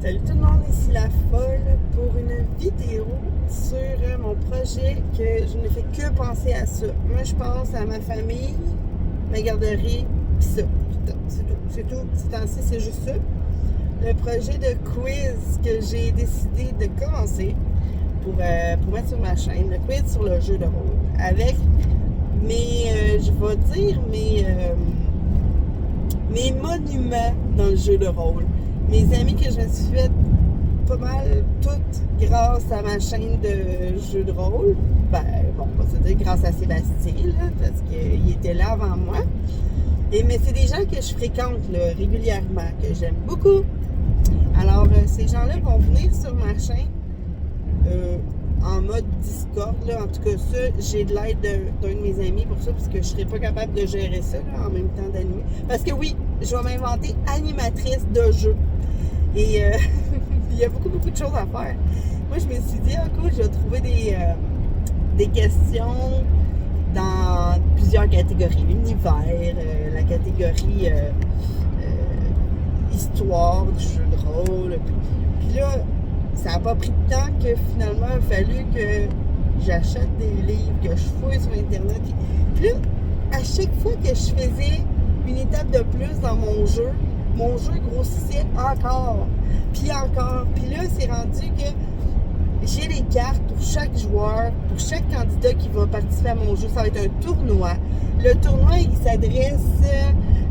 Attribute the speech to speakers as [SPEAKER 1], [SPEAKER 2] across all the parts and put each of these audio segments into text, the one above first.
[SPEAKER 1] Salut tout le monde, ici La Folle pour une vidéo sur mon projet que je ne fais que penser à ça. Moi, je pense à ma famille, ma garderie, pis ça. C'est tout. C'est juste ça. Le projet de quiz que j'ai décidé de commencer pour mettre sur ma chaîne, le quiz sur le jeu de rôle. Avec je vais dire mes monuments dans le jeu de rôle. Mes amis que je me suis fait pas mal toutes grâce à ma chaîne de jeux de rôle. On va se dire grâce à Sébastien, là, parce qu'il était là avant moi. Mais c'est des gens que je fréquente là, régulièrement, que j'aime beaucoup. Alors, ces gens-là vont venir sur ma chaîne en mode Discord. Là. En tout cas, ça, j'ai de l'aide d'un de mes amis pour ça, parce que je serais pas capable de gérer ça là, en même temps d'animer. Parce que oui, je vais m'inventer animatrice de jeu. Et il y a beaucoup de choses à faire. Moi, je me suis dit, cool, je vais trouver des questions dans plusieurs catégories. L'univers, la catégorie histoire du jeu de rôle. Puis là, ça n'a pas pris de temps que finalement, il a fallu que j'achète des livres, que je fouille sur Internet. Puis là, à chaque fois que je faisais une étape de plus dans mon jeu grossissait encore. Puis là, c'est rendu que j'ai les cartes pour chaque joueur, pour chaque candidat qui va participer à mon jeu. Ça va être un tournoi. Le tournoi, il s'adresse,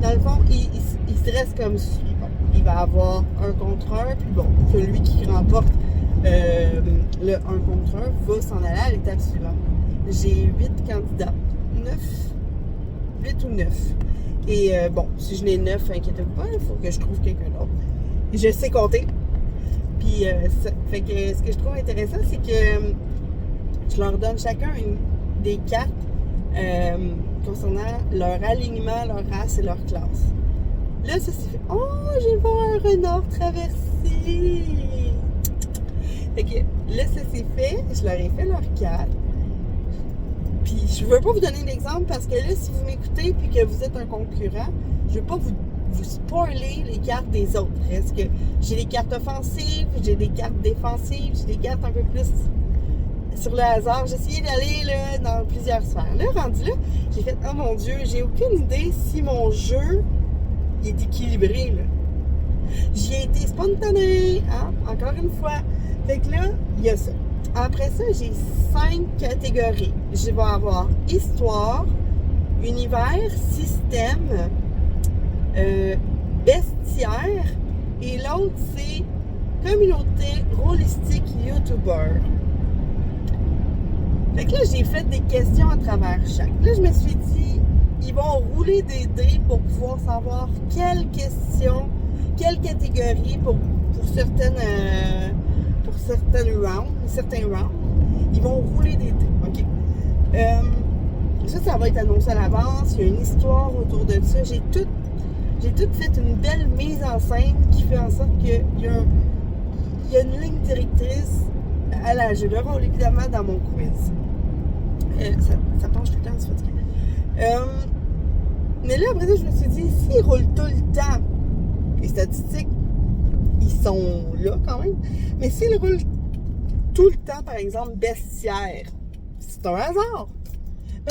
[SPEAKER 1] dans le fond, il se dresse comme suit. Bon, il va avoir un contre un, puis bon, celui qui remporte le 1 contre 1 va s'en aller à l'étape suivante. J'ai 8 candidats. 8 ou 9. Et si je n'ai 9, inquiétez-vous pas, il faut que je trouve quelqu'un d'autre. Je sais compter. Puis, fait que ce que je trouve intéressant, c'est que je leur donne chacun des cartes concernant leur alignement, leur race et leur classe. Là, ça s'est fait. Oh, j'ai vu un renard traverser! Fait que là, ça s'est fait. Je leur ai fait leur carte. Puis je veux pas vous donner d'exemple parce que là, si vous m'écoutez puis que vous êtes un concurrent, je veux pas vous spoiler les cartes des autres. Est-ce que j'ai des cartes offensives, j'ai des cartes défensives, j'ai des cartes un peu plus sur le hasard. J'ai essayé d'aller là, dans plusieurs sphères. Là, rendu là, j'ai fait, oh mon Dieu, j'ai aucune idée si mon jeu il est équilibré. Là. J'y ai été spontanée, hein, encore une fois. Fait que là, il y a ça. Après ça, j'ai 5 catégories. Je vais avoir histoire, univers, système, bestiaire, et l'autre, c'est communauté rôlistique YouTuber. Fait que là, j'ai fait des questions à travers chaque. Là, je me suis dit, ils vont rouler des dés pour pouvoir savoir quelle question, quelle catégorie pour certains rounds, ils vont rouler des dés. OK. Ça va être annoncé à l'avance. Il y a une histoire autour de ça. J'ai tout fait une belle mise en scène qui fait en sorte qu'il y a une ligne directrice à la jeu de rôle, évidemment, dans mon quiz. Ça penche tout le temps, c'est fatigué. Mais là, après ça, je me suis dit, s'ils roulent tout le temps, les statistiques, ils sont là quand même, mais s'ils roulent tout le temps, par exemple, bestiaire, c'est un hasard.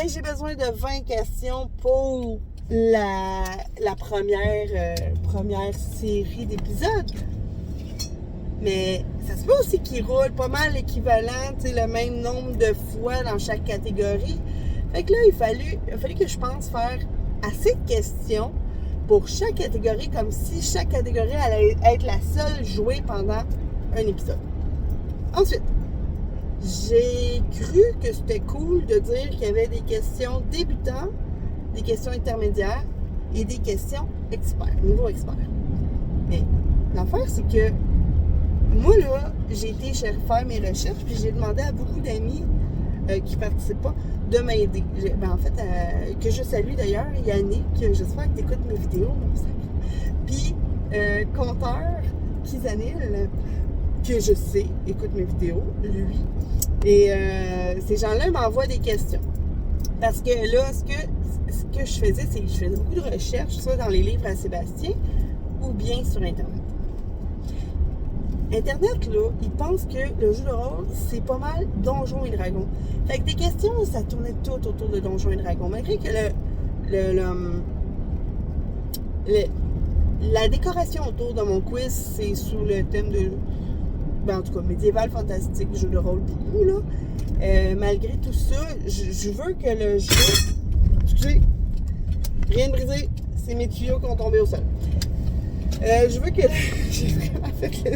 [SPEAKER 1] J'ai besoin de 20 questions pour la première série d'épisodes. Mais ça se peut aussi qu'ils roulent pas mal l'équivalent, le même nombre de fois dans chaque catégorie. Fait que là, il a fallu que je pense faire assez de questions pour chaque catégorie, comme si chaque catégorie allait être la seule jouée pendant un épisode. Ensuite, j'ai cru que c'était cool de dire qu'il y avait des questions débutants, des questions intermédiaires et des questions experts, niveau expert. Mais l'affaire, c'est que moi, là, j'ai été faire mes recherches, puis j'ai demandé à beaucoup d'amis qui ne participent pas de m'aider. Que je salue d'ailleurs, Yannick, j'espère que tu écoutes mes vidéos, mon sac. Puis, Conteur, Kizanil, que je sais écoute mes vidéos, lui. Et ces gens-là m'envoient des questions. Parce que là, ce que je faisais, c'est que je faisais beaucoup de recherches, soit dans les livres à Sébastien ou bien sur Internet. Internet, là, ils pensent que le jeu de rôle, c'est pas mal Donjons et Dragons. Fait que des questions, ça tournait tout autour de Donjons et Dragons. Malgré que la décoration autour de mon quiz, c'est sous le thème de... Ben, en tout cas, médiéval, fantastique, jeu de rôle beaucoup, là. Malgré tout ça, je veux que le jeu... Excusez, rien de brisé, c'est mes tuyaux qui ont tombé au sol. Je veux que... J'ai vraiment fait ça.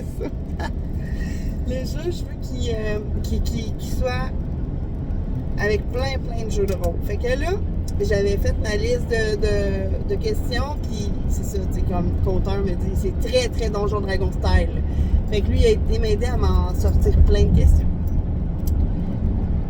[SPEAKER 1] Le jeu, je veux qu'il soit avec plein de jeux de rôle. Fait que là, j'avais fait ma liste de questions, puis c'est ça, tu sais, comme le compteur me dit, c'est très Donjon Dragon style. Fait que lui, il a été m'aider à m'en sortir plein de questions.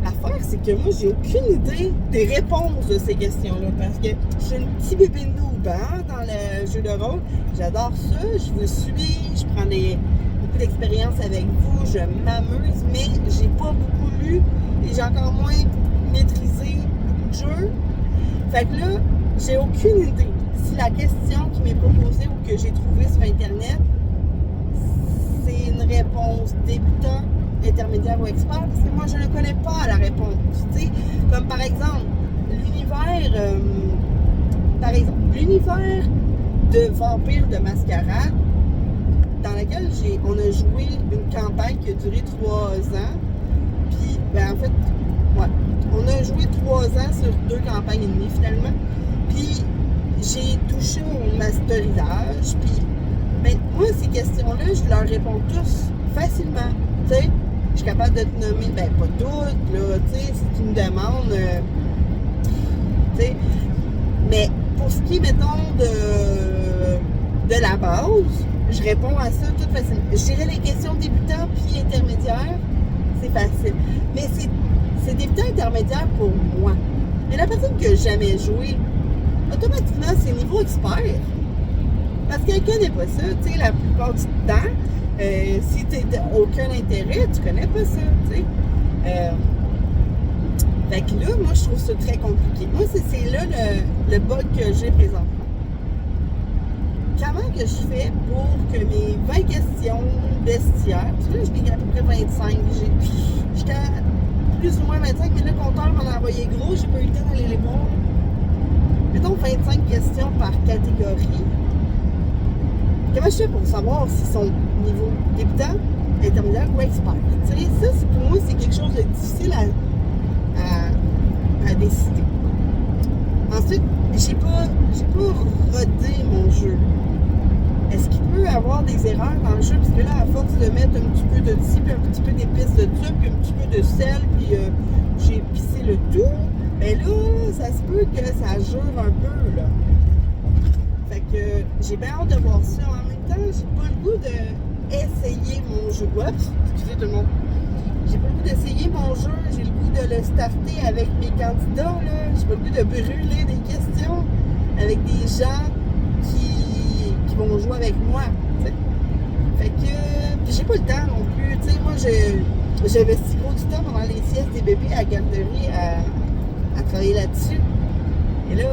[SPEAKER 1] L'affaire, c'est que moi, j'ai aucune idée des réponses de ces questions-là, parce que je suis une petite bébé noob dans le jeu de rôle. J'adore ça, je vous suis, je prends beaucoup d'expérience avec vous, je m'amuse, mais j'ai pas beaucoup lu et j'ai encore moins maîtrisé beaucoup de jeux. Fait que là, j'ai aucune idée si la question qui m'est proposée ou que j'ai trouvée sur Internet, c'est une réponse débutant, intermédiaire ou expert, parce que moi, je ne connais pas la réponse. T'sais. Comme par exemple, l'univers de Vampire de Mascarade, dans laquelle on a joué une campagne qui a duré 3 ans. Puis, ben en fait, ouais, on a joué 3 ans sur 2 campagnes et demie finalement. Puis, j'ai touché au masterisage. Puis, ben, moi, ces questions-là, je leur réponds tous facilement. Tu sais, je suis capable de te nommer, ben, pas toutes, là, tu sais, si tu me demandes, tu sais. Mais pour ce qui est, mettons, de la base, je réponds à ça tout facilement. Je dirais les questions débutants puis intermédiaires, c'est facile. Mais c'est débutant intermédiaire pour moi. Mais la personne qui n'a jamais joué, automatiquement, c'est niveau expert. Parce qu'elle ne connaît pas ça. Tu sais, la plupart du temps, si tu n'as aucun intérêt, tu connais pas ça. Tu sais. Fait que là, moi, je trouve ça très compliqué. Moi, c'est là le bug que j'ai présentement. Comment que je fais pour que mes 20 questions bestiaires, parce que là, je n'ai à peu près 25, j'étais à plus ou moins 25, mais le compteur m'en a envoyé gros, j'ai pas eu le temps d'aller les voir. Mettons 25 questions par catégorie. Comment je fais pour savoir s'ils sont niveau débutant, intermédiaire ou expert? Tu sais, ça, pour moi, c'est quelque chose de difficile à décider. Ensuite, j'ai pas rodé mon jeu. Est-ce qu'il peut y avoir des erreurs dans le jeu? Parce que là, à force de mettre un petit peu de ci, puis un petit peu d'épices de ça, puis un petit peu de sel, puis j'ai épicé le tout, ben là, ça se peut que ça jure un peu, là. Fait que j'ai bien hâte de voir ça. En même temps, j'ai pas le goût d'essayer mon jeu. Oups, excusez tout le monde. J'ai pas le goût d'essayer mon jeu, j'ai le goût de le starter avec mes candidats, là. J'ai pas le goût de brûler des questions avec des gens qui vont jouer avec moi, t'sais. Fait que, puis j'ai pas le temps non plus, tu sais, moi, j'avais si gros du temps pendant les siestes des bébés à la garderie à travailler là-dessus. Et là,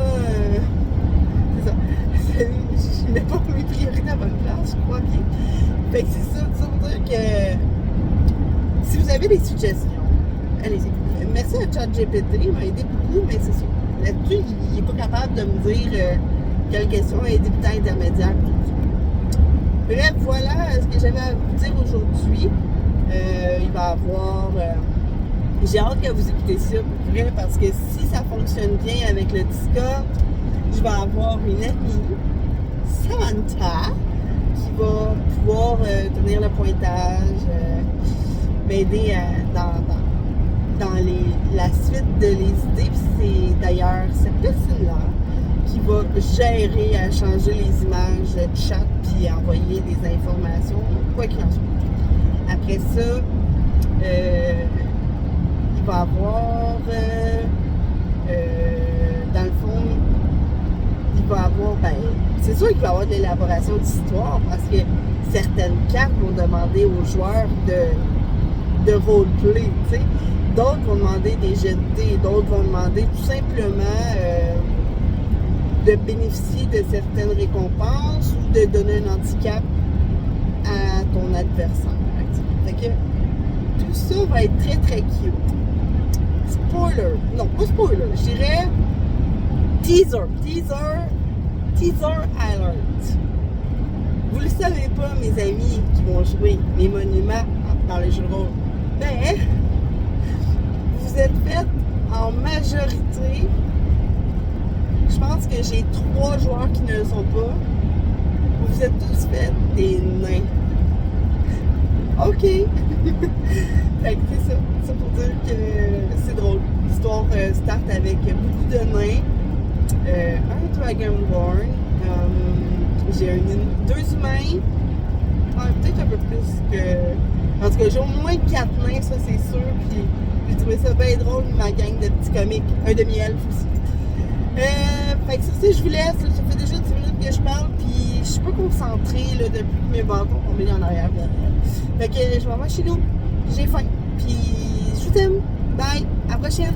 [SPEAKER 1] c'est ça, je mets pas mes priorités à bonne place, je crois bien. Fait que c'est ça pour dire que si vous avez des suggestions, allez-y. Merci à ChatGPT, il m'a aidé beaucoup, mais c'est ça. Là-dessus, il n'est pas capable de me dire quelle question est débutant intermédiaire. Bref, voilà ce que j'avais à vous dire aujourd'hui. Il va y avoir... j'ai hâte que vous écoutez ça pour vrai, parce que si ça fonctionne bien avec le Discord, je vais avoir une amie, Samantha, qui va pouvoir tenir le pointage, m'aider dans la suite de les idées. Puis c'est d'ailleurs cette personne-là qui va gérer à changer les images de chat puis envoyer des informations, quoi qu'il en soit. Après ça, il va avoir, dans le fond, il va avoir, ben, c'est sûr qu'il va y avoir de l'élaboration d'histoire, parce que certaines cartes vont demander aux joueurs de roleplay, tu sais. D'autres vont demander des jets de dés, d'autres vont demander tout simplement de bénéficier de certaines récompenses ou de donner un handicap à ton adversaire. Fait que tout ça va être très très cute. Spoiler, non pas spoiler, je dirais teaser alert. Vous le savez pas, mes amis qui vont jouer les monuments dans les jeux de rôle, mais vous êtes fait en majorité. Je pense que j'ai 3 joueurs qui ne le sont pas. Vous êtes tous fait des nains. OK. Fait que c'est ça. C'est pour dire que c'est drôle. L'histoire start avec beaucoup de nains. Un Dragonborn. J'ai 2 humains. Peut-être un peu plus que. En tout cas, j'ai au moins 4 nains, ça c'est sûr. Puis j'ai trouvé ça bien drôle, ma gang de petits comiques. Un demi-elfe aussi. Fait que sur ça, je vous laisse. Ça fait déjà 10 minutes que je parle. Puis je suis pas concentrée là, depuis que mes bâtons sont mis en arrière. Fait que je m'en vais chez nous. J'ai faim. Puis je vous aime. Bye. À la prochaine.